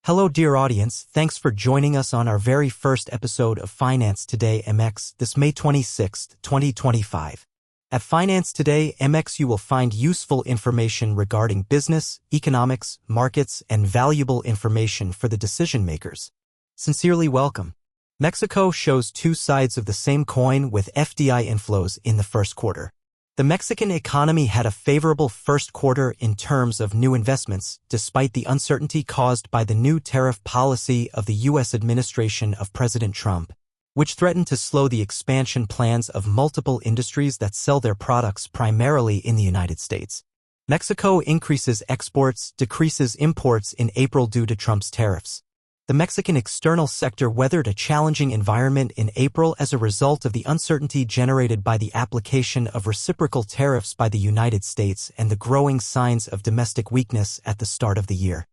Hello dear audience, thanks for joining us on our very first episode of Finance Today MX this May 26, 2025. At Finance Today MX you will find useful information regarding business, economics, markets, and valuable information for the decision makers. Sincerely welcome. Mexico shows two sides of the same coin with FDI inflows in the first quarter. The Mexican economy had a favorable first quarter in terms of new investments, despite the uncertainty caused by the new tariff policy of the U.S. administration of President Trump, which threatened to slow the expansion plans of multiple industries that sell their products primarily in the United States. Mexico increases exports, decreases imports in April due to Trump's tariffs. The Mexican external sector weathered a challenging environment in April as a result of the uncertainty generated by the application of reciprocal tariffs by the United States and the growing signs of domestic weakness at the start of the year.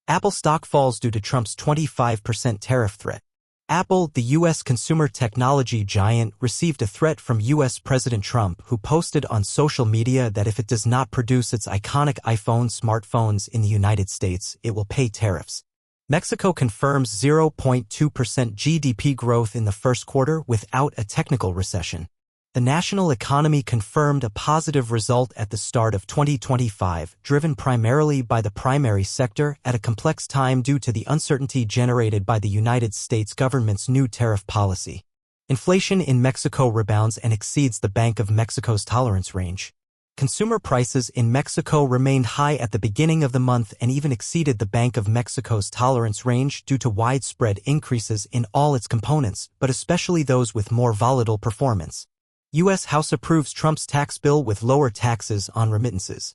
Apple stock falls due to Trump's 25% tariff threat. Apple, the U.S. consumer technology giant, received a threat from U.S. President Trump, who posted on social media that if it does not produce its iconic iPhone smartphones in the United States, it will pay tariffs. Mexico confirms 0.2% GDP growth in the first quarter without a technical recession. The national economy confirmed a positive result at the start of 2025, driven primarily by the primary sector at a complex time due to the uncertainty generated by the United States government's new tariff policy. Inflation in Mexico rebounds and exceeds the Bank of Mexico's tolerance range. Consumer prices in Mexico remained high at the beginning of the month and even exceeded the Bank of Mexico's tolerance range due to widespread increases in all its components, but especially those with more volatile performance. U.S. House approves Trump's tax bill with lower taxes on remittances.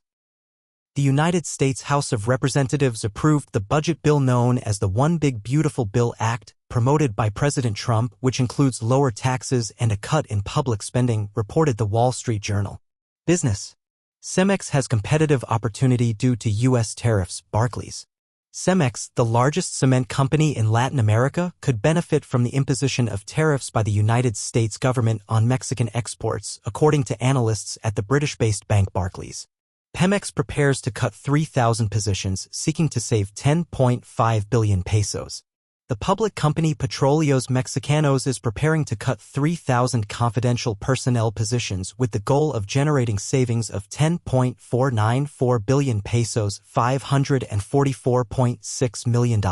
The United States House of Representatives approved the budget bill known as the One Big Beautiful Bill Act, promoted by President Trump, which includes lower taxes and a cut in public spending, reported the Wall Street Journal. Business. Cemex has competitive opportunity due to U.S. tariffs. Barclays. Cemex, the largest cement company in Latin America, could benefit from the imposition of tariffs by the United States government on Mexican exports, according to analysts at the British-based bank Barclays. Pemex prepares to cut 3,000 positions, seeking to save 10.5 billion pesos. The public company Petróleos Mexicanos is preparing to cut 3,000 confidential personnel positions with the goal of generating savings of 10.494 billion pesos, $544.6 million.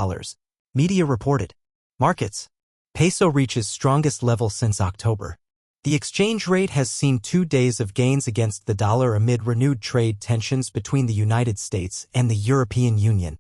Media reported. Markets. Peso reaches strongest level since October. The exchange rate has seen 2 days of gains against the dollar amid renewed trade tensions between the United States and the European Union.